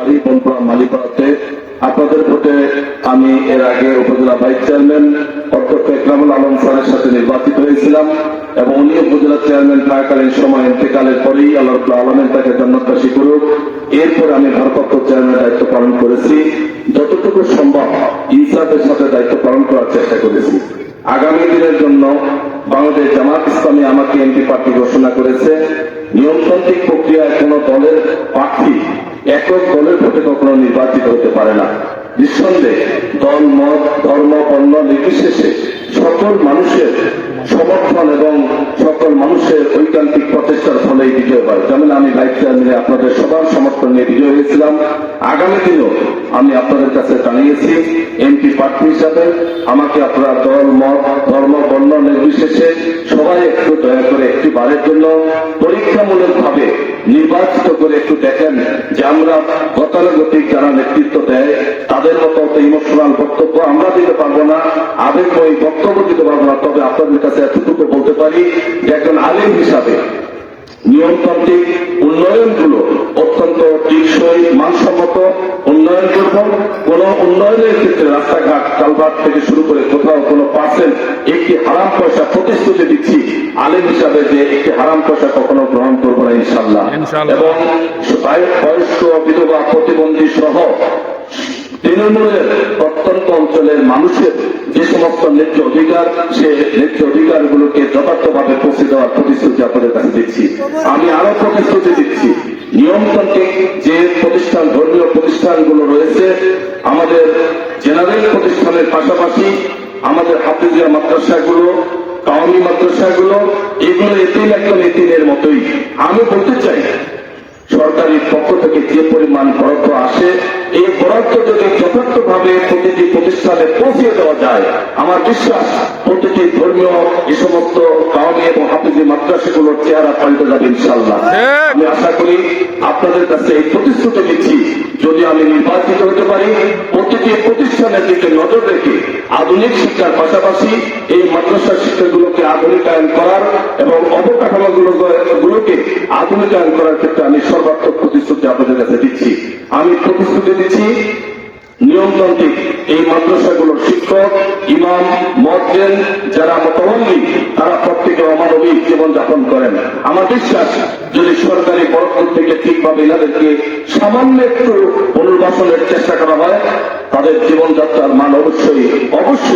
বাড়ি বনপুরা মালিপাড়াতে। আপনাদের ভোটে আমি এর আগে উপজেলা ভাইস চেয়ারম্যান অধ্যক্ষ একরামুল আলম স্যারের সাথে নির্বাচিত হয়েছিলাম এবং উনি উপজেলা চেয়ারম্যান থাকাকালীন সময় ইন্তেকালের পরেই আল্লাহ রাব্বুল আলামিন তাকে জান্নাতবাসী করুক। এরপরে আমি ভারপ্রাপ্ত চেয়ারম্যান দায়িত্ব পালন করেছি। যতটুকু সম্ভব ইনসাফের সাথে দায়িত্ব পালন করার চেষ্টা করেছি। আগামী দিনের জন্য বাংলাদেশ জামাত ইসলামী আমাকে এমপি প্রার্থী ঘোষণা করেছে। নিয়মতান্ত্রিক প্রক্রিয়ায় কোন দলের প্রার্থী একক দলের ভোটে কখনো নির্বাচিত হতে পারে না। নিঃসন্দেহে দল, মত, ধর্ম, বর্ণ নির্বিশেষে সকল মানুষের সমর্থন এবং সকল মানুষের ঐকান্তিক প্রচেষ্টার ফলেই বিজয় হয়। যেমন আমি ভাইস চেয়ারম্যানে আপনাদের সবার সমর্থন নিয়ে বিজয় হয়েছিলাম। আগামী দিনও আমি আপনাদের কাছে জানিয়েছি এমপি প্রার্থী হিসাবে আমাকে আপনারা দল, মত, ধর্ম, বর্ণ নির্বিশেষে সবাই একটু দয়া করে একটি বারের জন্য পরীক্ষামূলক ভাবে নির্বাচিত করে একটু দেখেন যে আমরা গতানুগতিক যারা নেতৃত্ব দেয় তাদের মতো ইমোশনাল বক্তব্য আমরা দিতে পারবো না, আবেগময়ী বক্তব্য দিতে পারবো না। তবে আপনাদের কাছে এতটুকু বলতে পারি যে একজন আলিম হিসাবে নিয়মতান্ত্রিক উন্নয়নগুলো অত্যন্ত টেকসই মানসম্মত উন্নয়ন করব। কোন উন্নয়নের ক্ষেত্রে রাস্তাঘাট কালভার্ট থেকে শুরু করে কোথাও কোনো পার্সেন্ট একটি হারাম পয়সা প্রতিশ্রুতি দিচ্ছি আলিম হিসাবে যে একটি হারাম পয়সা কখনো গ্রহণ করবো না ইনশাল্লাহ। এবং বয়স্ক, বিধবা, প্রতিবন্ধী সহ তৃণমূলের প্রত্যন্ত অঞ্চলের মানুষের যে সমস্ত ন্যায্য অধিকার, সে ন্যায্য অধিকারগুলোকে যথার্থভাবে পৌঁছে দেওয়ার প্রতিশ্রুতি আপনাদের কাছে দিচ্ছি। আমি আরো প্রতিশ্রুতি দিচ্ছি নিয়মতান্ত্রিক যে প্রতিষ্ঠান, ধর্মীয় প্রতিষ্ঠানগুলো রয়েছে, আমাদের জেনারেল প্রতিষ্ঠানের পাশাপাশি আমাদের হাফিজিয়া মাদ্রাসাগুলো, কাওমি মাদ্রাসাগুলো, এগুলো এতিম একজন এতিমের মতোই। আমি বলতে চাই সরকারি পক্ষ থেকে যে পরিমাণ বরাদ্দ আসে, এই বরাদ্দ যদি যথার্থভাবে প্রতিটি প্রতিষ্ঠানে পৌঁছে দেওয়া যায়, আমার বিশ্বাস প্রতিটি ধর্মীয় এই সমস্ত কাওমি এবং হাফিজি মাদ্রাসাগুলোর চেহারা পাল্টে যাবে ইনশাল্লাহ। আমি আশা করি আপনাদের কাছে এই প্রতিশ্রুতি দিচ্ছি, যদি আমি নির্বাচিত হতে পারি প্রতিটি প্রতিষ্ঠানের দিকে নজর রেখে আধুনিক শিক্ষার পাশাপাশি এই মাদ্রাসা শিক্ষাগুলোকে আধুনিকায়ন করার এবং অবকাঠামোগুলোকে আধুনিকায়ন করার ক্ষেত্রে আমি সর্বাত্মক প্রতিশ্রুতি আপনাদের কাছে দিচ্ছি। আমি প্রতিশ্রুতি দিচ্ছি নিয়মতান্ত্রিক এই মাদ্রাসাগুলোর শিক্ষক, ইমাম, মুয়াজ্জিন যারা মুতাওয়াল্লি, তারা প্রত্যেকে অমানবিক জীবনযাপন করেন। আমার বিশ্বাস যদি সরকারি বরাদ্দ থেকে ঠিকভাবে এনাদেরকে সামান্য একটু পুনর্বাসনের চেষ্টা করা হয়, তাদের জীবনযাত্রার মান অবশ্যই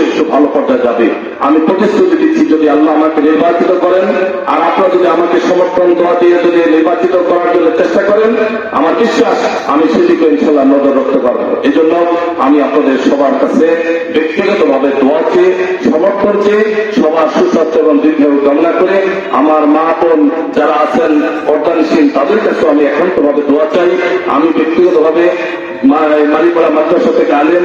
একটু ভালো পর্যায়ে যাবে। আমি প্রতিশ্রুতি দিচ্ছি যদি আল্লাহ আমাকে নির্বাচিত করেন আর আপনারা যদি আমাকে সমর্থন দোয়া দিয়ে যদি নির্বাচিত করার জন্য চেষ্টা করেন, আমার বিশ্বাস আমি সেদিকে ইনশাল্লাহ নজর রাখতে পারবো। এই জন্য আমি আপনাদের সবার কাছে ব্যক্তিগতভাবে দোয়া চেয়ে, সমর্থন চেয়ে, সবার সুস্বাস্থ্য এবং দীর্ঘায়ু কামনা করে আমার মা বোন যারা আছেন অর্দানশীল তাদের কাছে আমি একান্তভাবে দোয়া চাই। আমি ব্যক্তিগতভাবে মালিপাড়া মাদ্রাসা থেকে আলেম,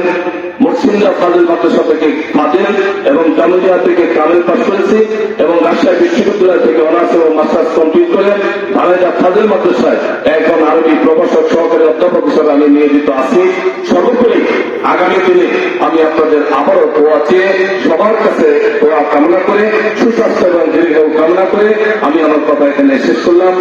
মুর্শিদা ফাজিল মাদ্রাসা থেকে ফাজিল এবং জামিয়া থেকে কামেল পাস করেছি এবং রাজশাহী বিশ্ববিদ্যালয় থেকে অনার্স এবং মাস্টার্স কমপ্লিট করে ধারাইদা ফাজিল মাদ্রাসায় এখন আরবি প্রভাষক সহকারী অধ্যাপক হিসেবে আমি নিয়োজিত আছি। সর্বোপরি আগামী দিনে আমি আপনাদের আবারও দোয়া চেয়ে সবার কাছে দোয়া কামনা করে, সুস্বাস্থ্য এবং দীর্ঘায়ু কামনা করে আমি আমার কথা এখানে শেষ করলাম।